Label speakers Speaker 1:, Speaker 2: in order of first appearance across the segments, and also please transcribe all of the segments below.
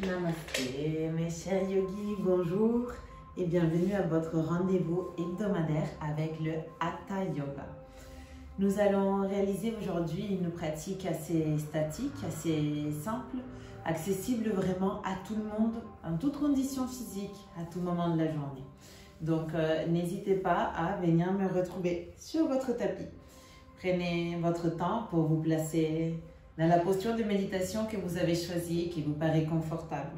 Speaker 1: Namasté, mes chers yogis, bonjour et bienvenue à votre rendez-vous hebdomadaire avec le Hatha Yoga. Nous allons réaliser aujourd'hui une pratique assez statique, assez simple, accessible vraiment à tout le monde, en toutes conditions physiques, à tout moment de la journée. Donc n'hésitez pas à venir me retrouver sur votre tapis. Prenez votre temps pour vous placer dans la posture de méditation que vous avez choisie et qui vous paraît confortable.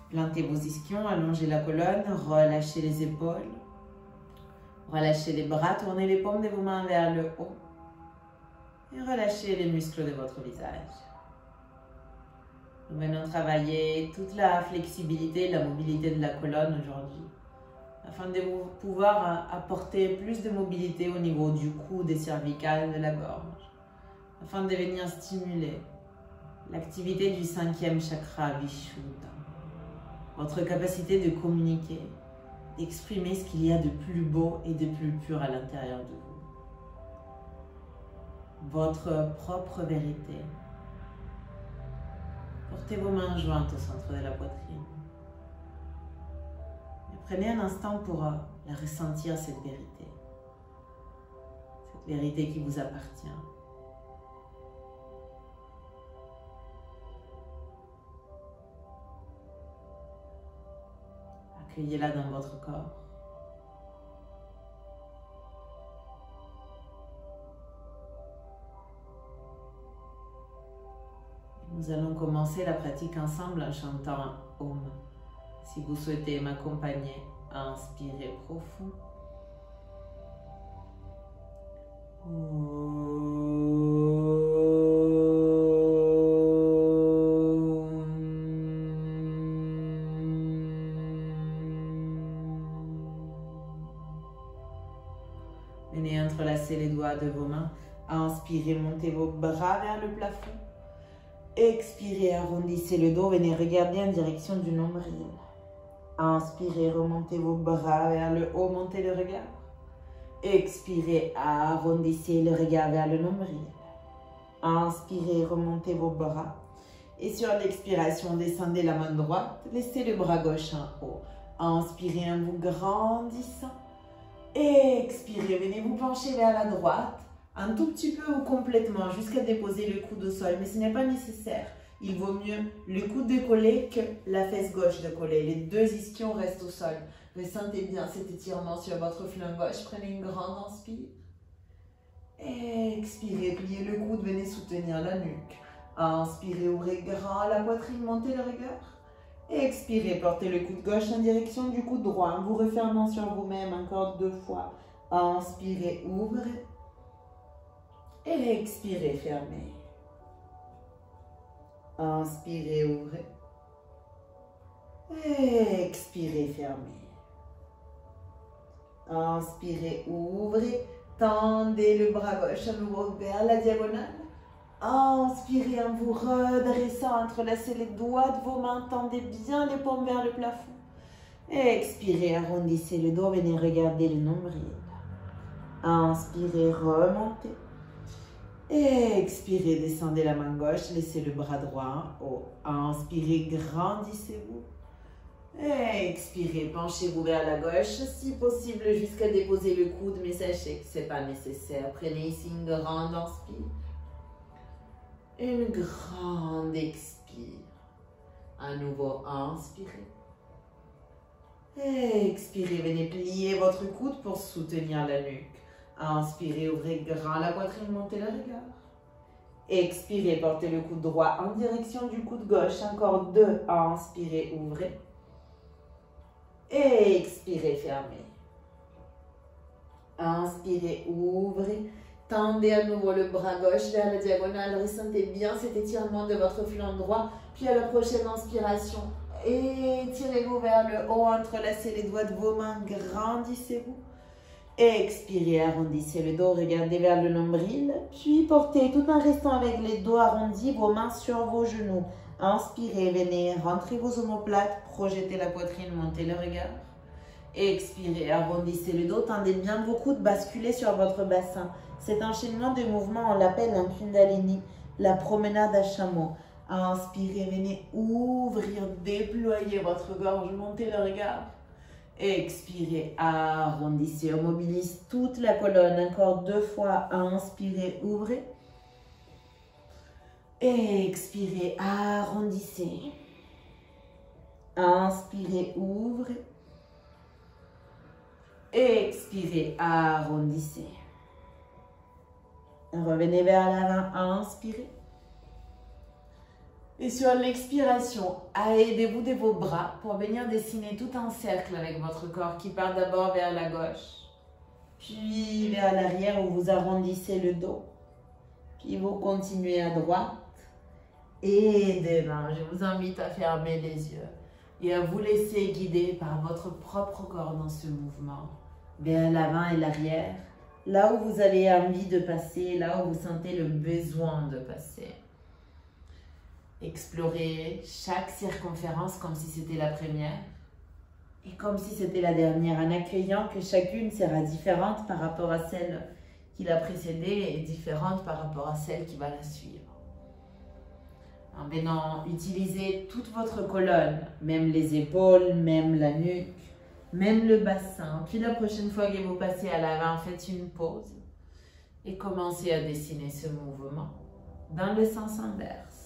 Speaker 1: Plantez vos ischions, allongez la colonne, relâchez les épaules, relâchez les bras, tournez les paumes de vos mains vers le haut et relâchez les muscles de votre visage. Nous venons travailler toute la flexibilité, la mobilité de la colonne aujourd'hui, afin de pouvoir apporter plus de mobilité au niveau du cou, des cervicales, de la gorge, afin de venir stimuler l'activité du 5e chakra Vishuddha, votre capacité de communiquer, d'exprimer ce qu'il y a de plus beau et de plus pur à l'intérieur de vous. Votre propre vérité. Portez vos mains jointes au centre de la poitrine. Et prenez un instant pour la ressentir, cette vérité. Cette vérité qui vous appartient. Accueillez-la dans votre corps. Nous allons commencer la pratique ensemble en chantant Om. Si vous souhaitez m'accompagner, inspirez profond. Venez entrelacer les doigts de vos mains. Inspirez, montez vos bras vers le plafond. Expirez, arrondissez le dos. Venez regarder en direction du nombril. Inspirez, remontez vos bras vers le haut, montez le regard. Expirez, arrondissez le regard vers le nombril. Inspirez, remontez vos bras. Et sur l'expiration, descendez la main droite. Laissez le bras gauche en haut. Inspirez en vous grandissant. Expirez, venez vous pencher vers la droite, un tout petit peu ou complètement, jusqu'à déposer le coude au sol, mais ce n'est pas nécessaire. Il vaut mieux le coude décollé que la fesse gauche décollée. Les deux ischions restent au sol. Ressentez bien cet étirement sur votre flanc gauche. Prenez une grande inspire. Expirez, pliez le coude, venez soutenir la nuque. Inspirez, ouvrez grand la poitrine, montez le regard. Expirez, portez le coude gauche en direction du coude droit, en vous refermant sur vous-même encore 2 fois. Inspirez, ouvrez. Expirez, fermez. Inspirez, ouvrez. Expirez, fermez. Inspirez, ouvrez. Tendez le bras gauche à nouveau vers la diagonale. Inspirez en vous redressant, entrelacez les doigts de vos mains, tendez bien les paumes vers le plafond. Expirez, arrondissez le dos, venez regarder le nombril. Inspirez, remontez. Expirez, descendez la main gauche, laissez le bras droit en haut. Inspirez, grandissez-vous. Expirez, penchez-vous vers la gauche, si possible jusqu'à déposer le coude, mais sachez que ce n'est pas nécessaire. Prenez ici une grande inspire. Une grande expire. À nouveau, inspirez. Expirez, venez plier votre coude pour soutenir la nuque. Inspirez, ouvrez grand la poitrine, montez le regard. Expirez, portez le coude droit en direction du coude gauche. Encore 2. Inspirez, ouvrez. Expirez, fermez. Inspirez, ouvrez. Tendez à nouveau le bras gauche vers la diagonale. Ressentez bien cet étirement de votre flanc droit. Puis à la prochaine inspiration, étirez-vous vers le haut. Entrelacez les doigts de vos mains. Grandissez-vous. Expirez, arrondissez le dos. Regardez vers le nombril. Puis portez tout en restant avec les dos arrondis vos mains sur vos genoux. Inspirez, venez, rentrez vos omoplates. Projetez la poitrine, montez le regard. Expirez, arrondissez le dos. Tendez bien vos coudes, basculez sur votre bassin. Cet enchaînement de mouvements, on l'appelle un kundalini, la promenade à chameau. Inspirez, venez ouvrir, déployer votre gorge, montez le regard. Expirez, arrondissez, on mobilise toute la colonne. Encore 2 fois, inspirez, ouvrez. Expirez, arrondissez. Inspirez, ouvrez. Expirez, arrondissez. Revenez vers l'avant, inspirez. Et sur l'expiration, aidez-vous de vos bras pour venir dessiner tout un cercle avec votre corps qui part d'abord vers la gauche, puis vers l'arrière où vous arrondissez le dos, puis vous continuez à droite et devant. Je vous invite à fermer les yeux et à vous laisser guider par votre propre corps dans ce mouvement, vers l'avant et l'arrière, là où vous avez envie de passer, là où vous sentez le besoin de passer. Explorez chaque circonférence comme si c'était la première et comme si c'était la dernière, en accueillant que chacune sera différente par rapport à celle qui l'a précédée et différente par rapport à celle qui va la suivre. En venant utiliser toute votre colonne, même les épaules, même la nuque, même le bassin. Puis la prochaine fois que vous passez à l'avant, faites une pause et commencez à dessiner ce mouvement dans le sens inverse.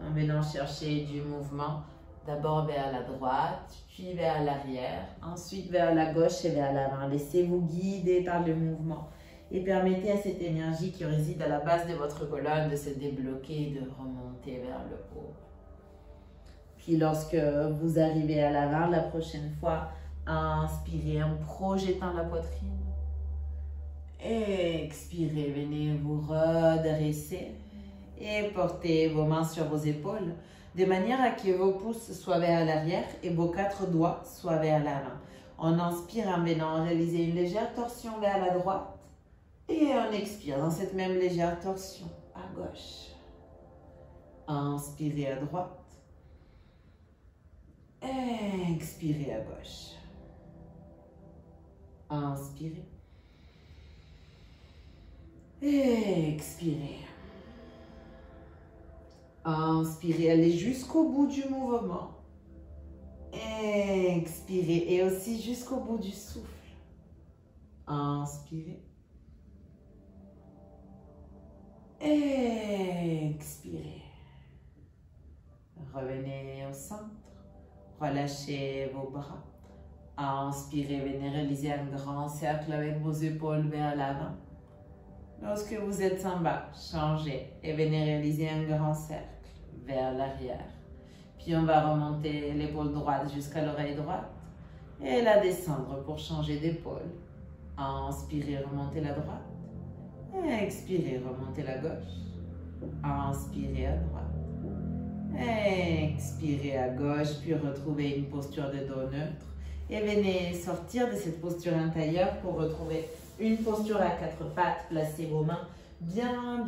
Speaker 1: En venant chercher du mouvement, d'abord vers la droite, puis vers l'arrière, ensuite vers la gauche et vers l'avant. Laissez-vous guider par le mouvement et permettez à cette énergie qui réside à la base de votre colonne de se débloquer et de remonter vers le haut. Puis lorsque vous arrivez à l'avant, la prochaine fois, inspirez en projetant la poitrine. Expirez, venez vous redresser. Et portez vos mains sur vos épaules, de manière à que vos pouces soient vers l'arrière et vos 4 doigts soient vers l'avant. On inspire en venant réaliser une légère torsion vers la droite et on expire dans cette même légère torsion à gauche. Inspirez à droite. Expirez à gauche. Inspirez. Expirez. Inspirez, allez jusqu'au bout du mouvement. Expirez et aussi jusqu'au bout du souffle. Inspirez. Expirez. Revenez au centre. Relâchez vos bras. Inspirez, venez réaliser un grand cercle avec vos épaules vers l'avant. Lorsque vous êtes en bas, changez et venez réaliser un grand cercle vers l'arrière. Puis on va remonter l'épaule droite jusqu'à l'oreille droite et la descendre pour changer d'épaule. Inspirez, remontez la droite. Expirez, remontez la gauche. Inspirez à droite. Expirez à gauche, puis retrouvez une posture de dos neutre. Et venez sortir de cette posture intérieure pour retrouver une posture à 4 pattes. Placez vos mains bien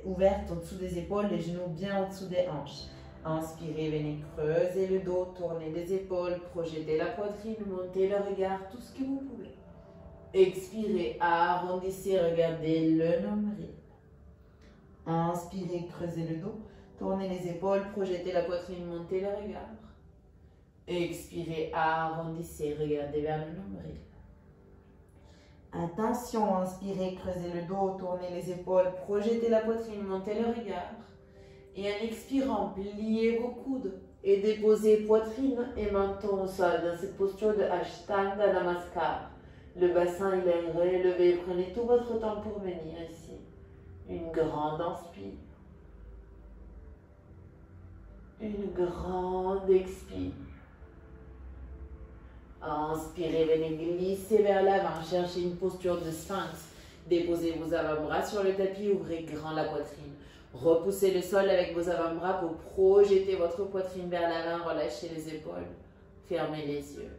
Speaker 1: ouvertes au-dessous des épaules, les genoux bien au-dessous des hanches. Inspirez, venez creuser le dos, tournez les épaules, projetez la poitrine, montez le regard, tout ce que vous pouvez. Expirez, arrondissez, regardez le nombril. Inspirez, creusez le dos, tournez les épaules, projetez la poitrine, montez le regard. Expirez, arrondissez, regardez vers le nombril. Attention, inspirez, creusez le dos, tournez les épaules, projetez la poitrine, montez le regard. Et en expirant, pliez vos coudes et déposez poitrine et menton au sol dans cette posture de Ashtanga Namaskar. Le bassin il est relevé, prenez tout votre temps pour venir ici. Une grande inspire. Une grande expire. Inspirez, venez glisser vers l'avant, cherchez une posture de sphinx. Déposez vos avant-bras sur le tapis, ouvrez grand la poitrine. Repoussez le sol avec vos avant-bras pour projeter votre poitrine vers l'avant, relâchez les épaules, fermez les yeux.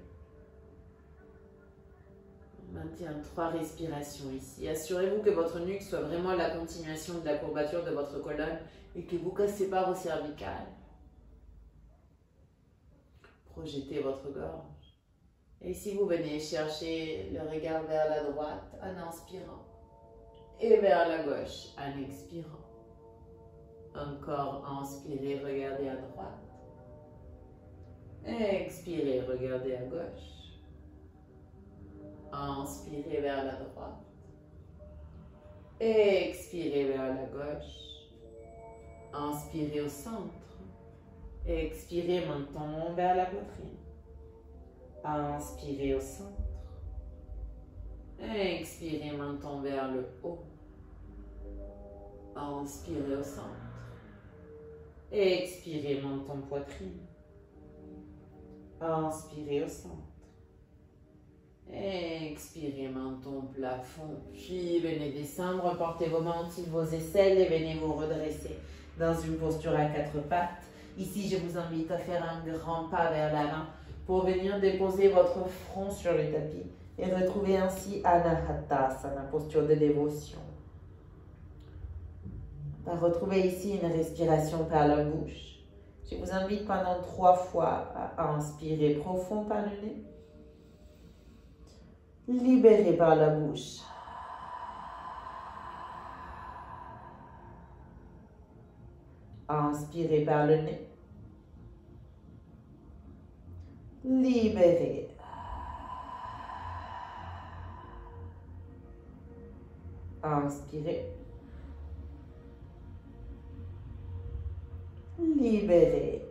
Speaker 1: On maintient 3 respirations ici. Assurez-vous que votre nuque soit vraiment la continuation de la courbature de votre colonne et que vous cassez pas vos cervicales. Projetez votre gorge. Et si vous venez chercher le regard vers la droite en inspirant, et vers la gauche en expirant. Encore, inspirez, regardez à droite. Expirez, regardez à gauche. Inspirez vers la droite. Expirez vers la gauche. Inspirez au centre. Expirez menton vers la poitrine. Inspirez au centre. Expirez menton vers le haut. Inspirez au centre. Expirez menton poitrine. Inspirez au centre. Expirez menton plafond. Puis venez descendre, portez vos mains au-dessus de vos aisselles et venez vous redresser dans une posture à quatre pattes. Ici, je vous invite à faire un grand pas vers l'avant pour venir déposer votre front sur le tapis et retrouver ainsi Anahatasana, posture de dévotion. On va retrouver ici une respiration par la bouche. Je vous invite pendant 3 fois à inspirer profond par le nez. Libérez par la bouche. Inspirez par le nez. Libérez. Inspirez. Libérez.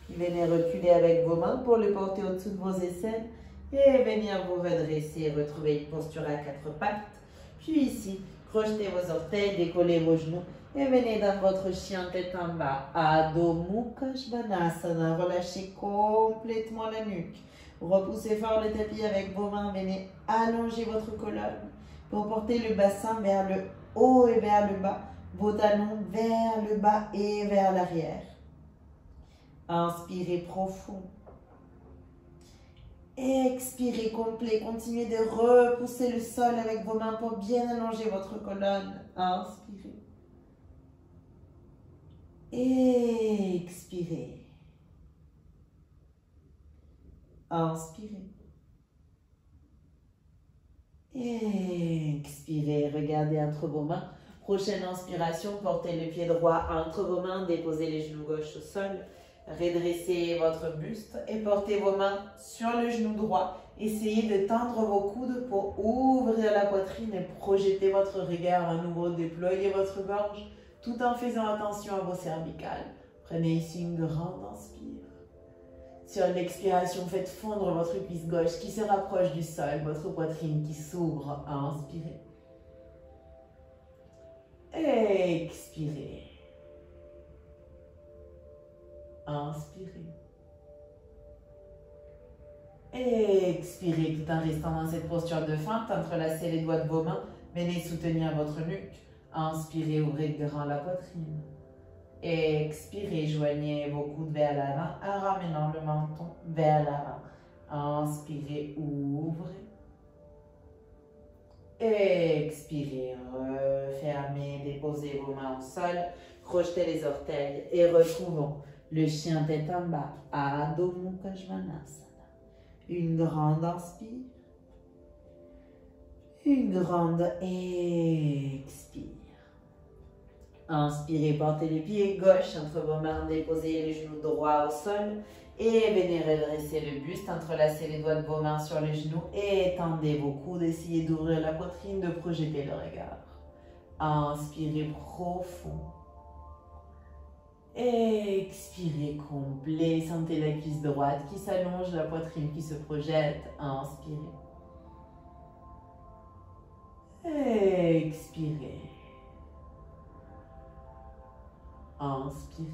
Speaker 1: Puis venez reculer avec vos mains pour le porter au-dessus de vos aisselles et venir vous redresser, retrouver une posture à 4 pattes. Puis ici, crochetez vos orteils, décollez vos genoux et venez dans votre chien tête en bas. Adho Mukha Svanasana, relâchez complètement la nuque. Repoussez fort le tapis avec vos mains, venez allonger votre colonne pour porter le bassin vers le haut et vers le bas, vos talons vers le bas et vers l'arrière. Inspirez profond. Expirez complet. Continuez de repousser le sol avec vos mains pour bien allonger votre colonne. Inspirez. Expirez. Inspirez. Expirez. Regardez entre vos mains. Prochaine inspiration, portez le pied droit entre vos mains, déposez les genoux gauche au sol. Redressez votre buste et portez vos mains sur le genou droit. Essayez de tendre vos coudes pour ouvrir la poitrine et projeter votre regard à nouveau. Déployez votre gorge tout en faisant attention à vos cervicales. Prenez ici une grande inspire. Sur l'expiration, faites fondre votre cuisse gauche qui se rapproche du sol, votre poitrine qui s'ouvre. Inspirez. Expirez. Inspirez. Expirez tout en restant dans cette posture de feinte. Entrelacez les doigts de vos mains. Venez soutenir votre nuque. Inspirez, ouvrez grand la poitrine. Expirez, joignez vos coudes vers l'avant en ramenant le menton vers l'avant. Inspirez, ouvrez. Expirez, refermez, déposez vos mains au sol. Crochetez les orteils et retrouvons le chien tête en bas, Adho Mukha Svanasana. Une grande inspire. Une grande expire. Inspirez, portez les pieds gauche entre vos mains, déposez les genoux droits au sol et venez redresser le buste, entrelacez les doigts de vos mains sur les genoux et étendez vos coudes, essayez d'ouvrir la poitrine, de projeter le regard. Inspirez profond. Expirez complet, sentez la cuisse droite qui s'allonge, la poitrine qui se projette. Inspirez. Expirez. Inspirez.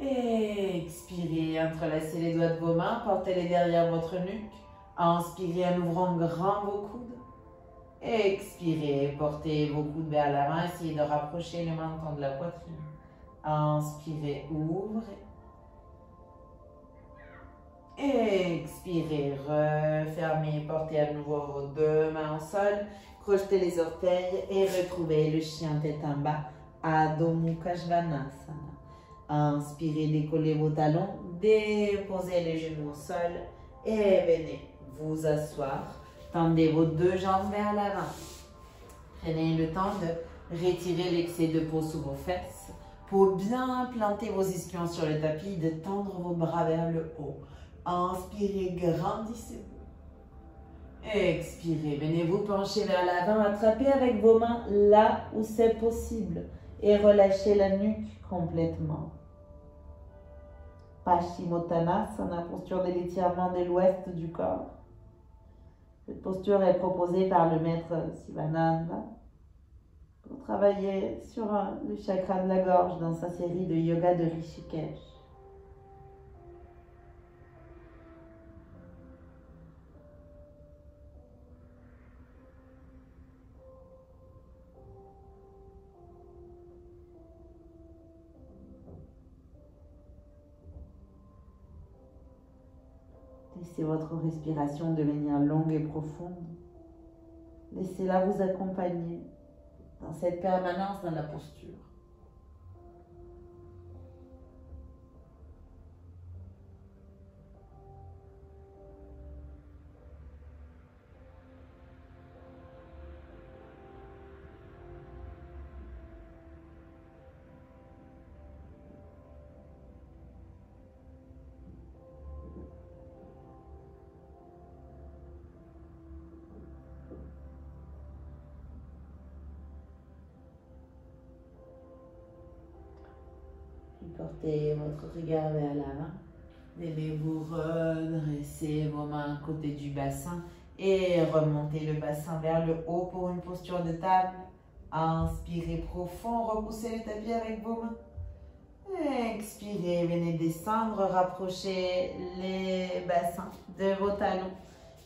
Speaker 1: Expirez, entrelacez les doigts de vos mains, portez-les derrière votre nuque. Inspirez en ouvrant grand vos coudes. Expirez, portez vos coudes vers l'avant, essayez de rapprocher le menton de la poitrine. Inspirez, ouvrez. Expirez, refermez, portez à nouveau vos deux mains au sol, crochetez les orteils et retrouvez le chien tête en bas, Adho Mukha Svanasana. Inspirez, décollez vos talons, déposez les genoux au sol et venez vous asseoir. Tendez vos deux jambes vers l'avant. Prenez le temps de retirer l'excès de peau sous vos fesses pour bien planter vos ischions sur le tapis, de tendre vos bras vers le haut. Inspirez, grandissez-vous. Expirez, venez vous pencher vers l'avant, attrapez avec vos mains là où c'est possible et relâchez la nuque complètement. Paschimottanasana, posture de l'étirement de l'ouest du corps. Cette posture est proposée par le maître Sivananda pour travailler sur le chakra de la gorge dans sa série de yoga de Rishikesh. Laissez votre respiration devenir longue et profonde. Laissez-la vous accompagner dans cette permanence dans la posture. Portez votre regard vers l'avant. Venez vous redresser vos mains à côté du bassin et remontez le bassin vers le haut pour une posture de table. Inspirez profond, repoussez le tapis avec vos mains. Expirez, venez descendre, rapprochez les bassins de vos talons.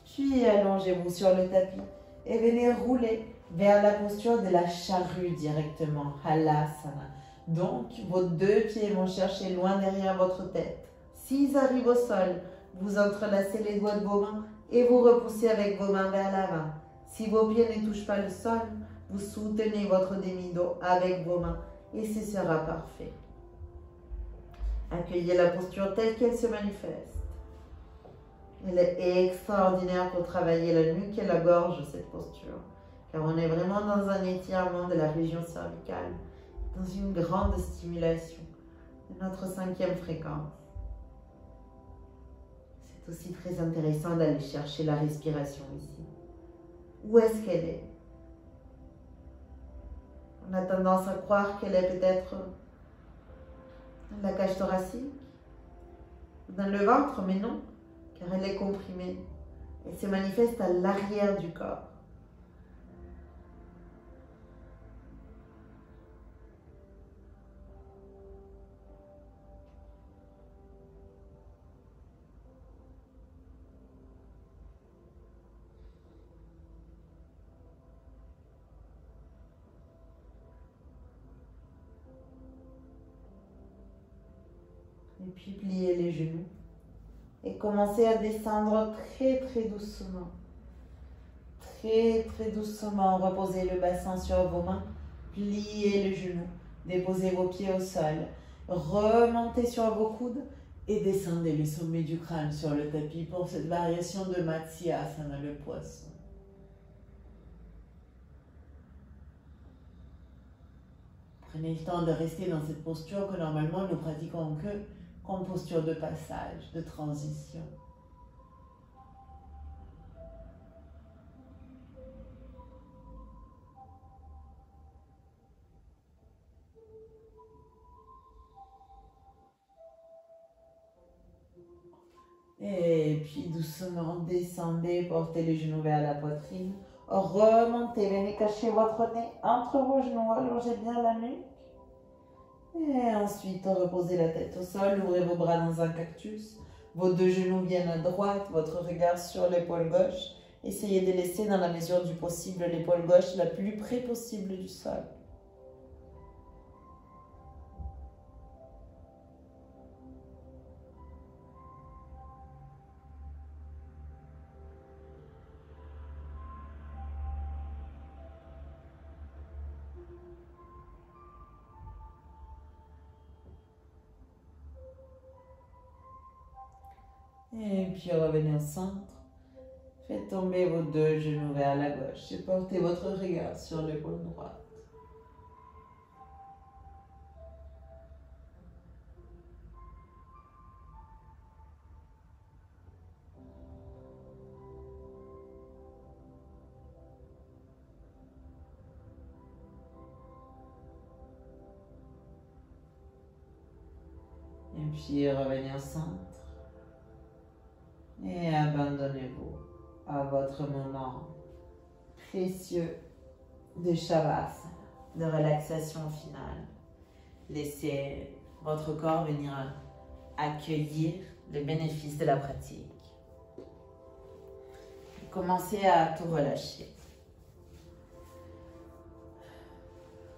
Speaker 1: Puis allongez-vous sur le tapis et venez rouler vers la posture de la charrue directement, Halasana. Donc, vos deux pieds vont chercher loin derrière votre tête. S'ils arrivent au sol, vous entrelacez les doigts de vos mains et vous repoussez avec vos mains vers l'avant. Si vos pieds ne touchent pas le sol, vous soutenez votre demi-dos avec vos mains et ce sera parfait. Accueillez la posture telle qu'elle se manifeste. Elle est extraordinaire pour travailler la nuque et la gorge, cette posture, car on est vraiment dans un étirement de la région cervicale, dans une grande stimulation de notre 5e fréquence. C'est aussi très intéressant d'aller chercher la respiration ici. Où est-ce qu'elle est? On a tendance à croire qu'elle est peut-être dans la cage thoracique, dans le ventre, mais non, car elle est comprimée. Elle se manifeste à l'arrière du corps. Et puis pliez les genoux et commencez à descendre très doucement. Très doucement, reposez le bassin sur vos mains, pliez le genou, déposez vos pieds au sol, remontez sur vos coudes et descendez le sommet du crâne sur le tapis pour cette variation de Matsyasana, le poisson. Prenez le temps de rester dans cette posture que normalement nous pratiquons que comme posture de passage, de transition. Et puis doucement descendez, portez les genoux vers la poitrine. Remontez, venez cacher votre nez entre vos genoux, allongez bien la nuque. Et ensuite, reposez la tête au sol, ouvrez vos bras dans un cactus. Vos deux genoux viennent à droite, votre regard sur l'épaule gauche. Essayez de laisser dans la mesure du possible l'épaule gauche la plus près possible du sol. Et puis revenez au centre. Faites tomber vos deux genoux vers la gauche et portez votre regard sur l'épaule droite. Et puis revenez au centre. Et abandonnez-vous à votre moment précieux de Shavasana, de relaxation finale. Laissez votre corps venir accueillir les bénéfices de la pratique. Commencez à tout relâcher.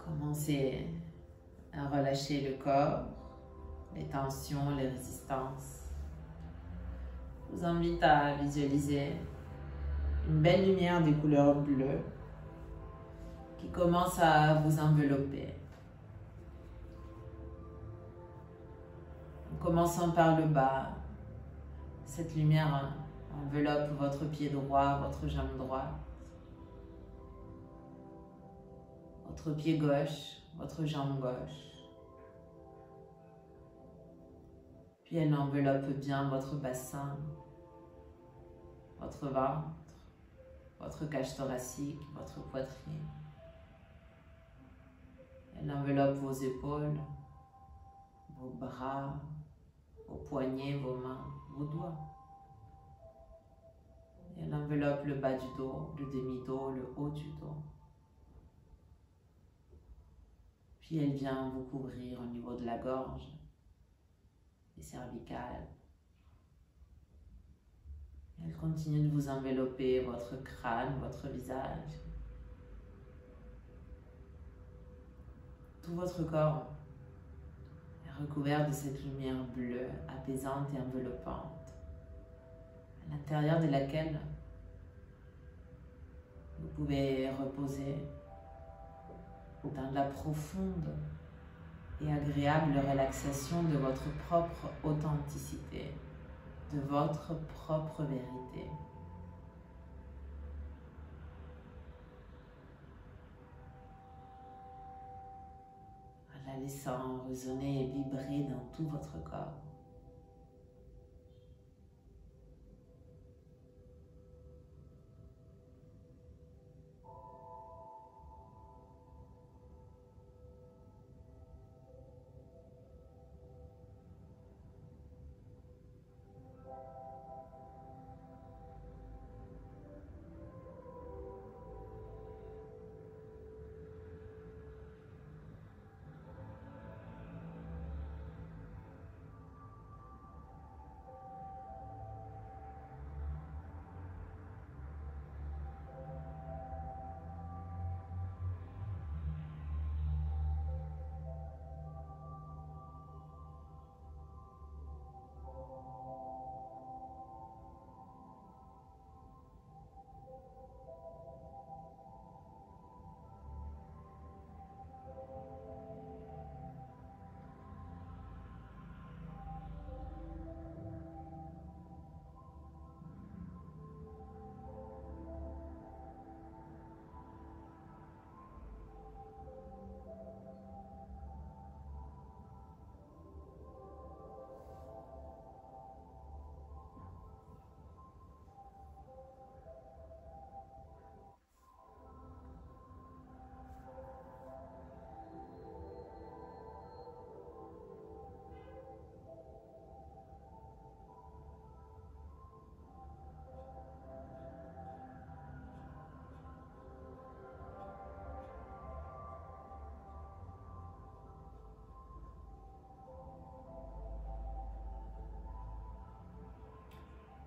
Speaker 1: Commencez à relâcher le corps, les tensions, les résistances. Je vous invite à visualiser une belle lumière de couleur bleue qui commence à vous envelopper. En commençant par le bas, cette lumière enveloppe votre pied droit, votre jambe droite, votre pied gauche, votre jambe gauche. Puis elle enveloppe bien votre bassin, votre ventre, votre cage thoracique, votre poitrine. Elle enveloppe vos épaules, vos bras, vos poignets, vos mains, vos doigts. Elle enveloppe le bas du dos, le demi-dos, le haut du dos. Puis elle vient vous couvrir au niveau de la gorge, des cervicales. Elle continue de vous envelopper votre crâne, votre visage. Tout votre corps est recouvert de cette lumière bleue, apaisante et enveloppante, à l'intérieur de laquelle vous pouvez reposer dans la profonde et agréable relaxation de votre propre authenticité, de votre propre vérité. En la laissant résonner et vibrer dans tout votre corps.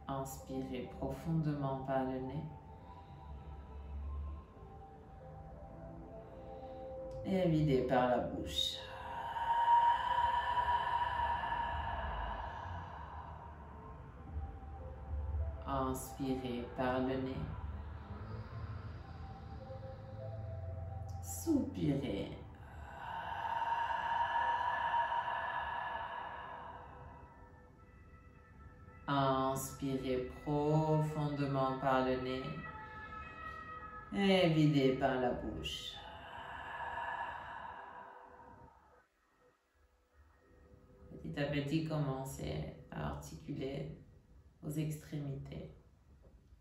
Speaker 1: Inspirez profondément par le nez. Et videz par la bouche. Inspirez par le nez. Soupirez. Inspirez profondément par le nez et videz par la bouche. Petit à petit, commencez à articuler vos extrémités,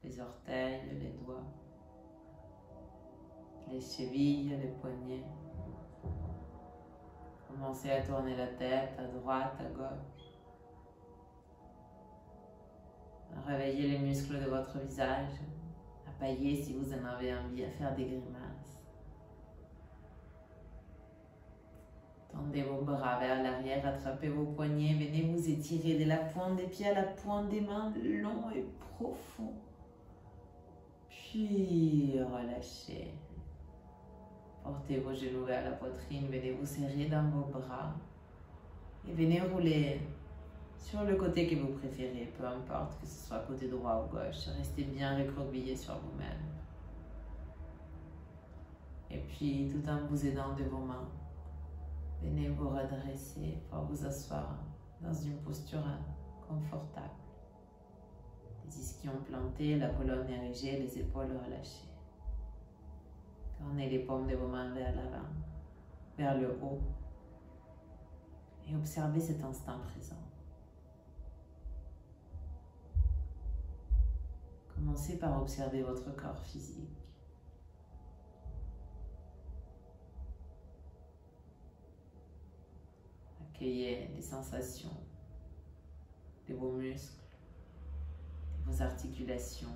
Speaker 1: les orteils, les doigts, les chevilles, les poignets. Commencez à tourner la tête à droite, à gauche. À réveiller les muscles de votre visage, à bâiller si vous en avez envie, à faire des grimaces. Tendez vos bras vers l'arrière, attrapez vos poignets, venez vous étirer de la pointe des pieds à la pointe des mains, long et profond. Puis relâchez. Portez vos genoux vers la poitrine, venez vous serrer dans vos bras et venez rouler sur le côté que vous préférez, peu importe que ce soit côté droit ou gauche. Restez bien recroquevillé sur vous-même. Et puis, tout en vous aidant de vos mains, venez vous redresser pour vous asseoir dans une posture confortable. Les ischions plantés, la colonne érigée, les épaules relâchées. Tournez les paumes de vos mains vers l'avant, vers le haut, et observez cet instant présent. Commencez par observer votre corps physique. Accueillez les sensations de vos muscles, de vos articulations.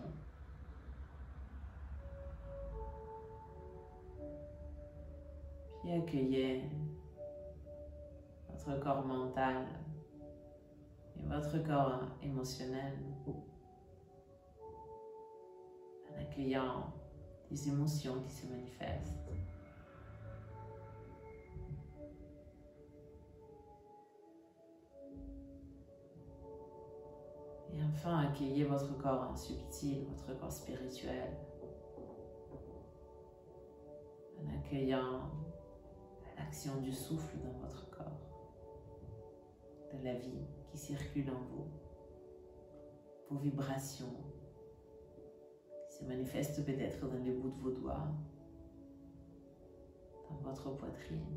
Speaker 1: Puis accueillez votre corps mental et votre corps émotionnel en accueillant les émotions qui se manifestent. Et enfin, accueillez votre corps subtil, votre corps spirituel, en accueillant l'action du souffle dans votre corps, de la vie qui circule en vous, vos vibrations qui se manifestent peut-être dans les bouts de vos doigts, dans votre poitrine.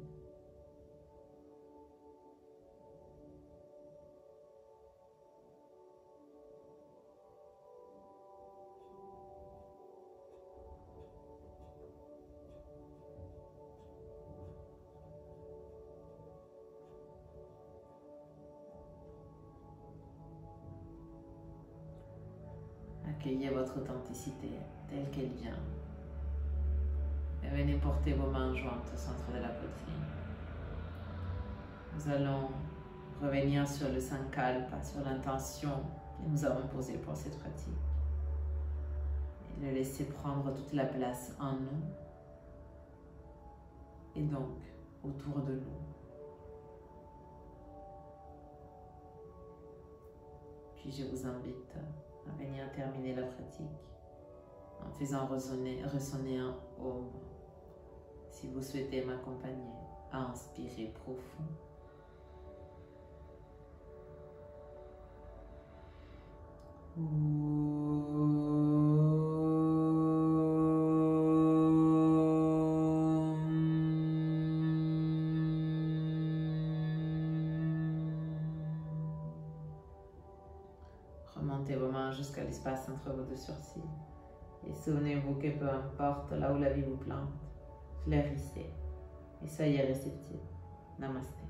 Speaker 1: Accueillez votre authenticité telle qu'elle vient. Et venez porter vos mains jointes au centre de la poitrine. Nous allons revenir sur le sankalpa, sur l'intention que nous avons posée pour cette pratique. Et le laisser prendre toute la place en nous et donc autour de nous. Puis je vous invite à venir terminer la pratique en faisant ressonner un Om. Si vous souhaitez m'accompagner, à inspirer profond. Remontez vos mains jusqu'à l'espace entre vos deux sourcils. Et souvenez-vous que peu importe là où la vie vous plante, fleurissez et soyez réceptifs. Namasté.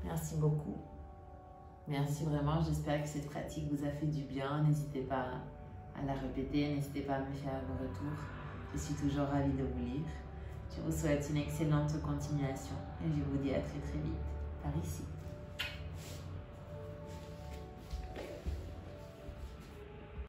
Speaker 1: Merci beaucoup. Merci vraiment. J'espère que cette pratique vous a fait du bien. N'hésitez pas à la répéter. N'hésitez pas à me faire vos retours. Je suis toujours ravie de vous lire. Je vous souhaite une excellente continuation et je vous dis à très très vite par ici.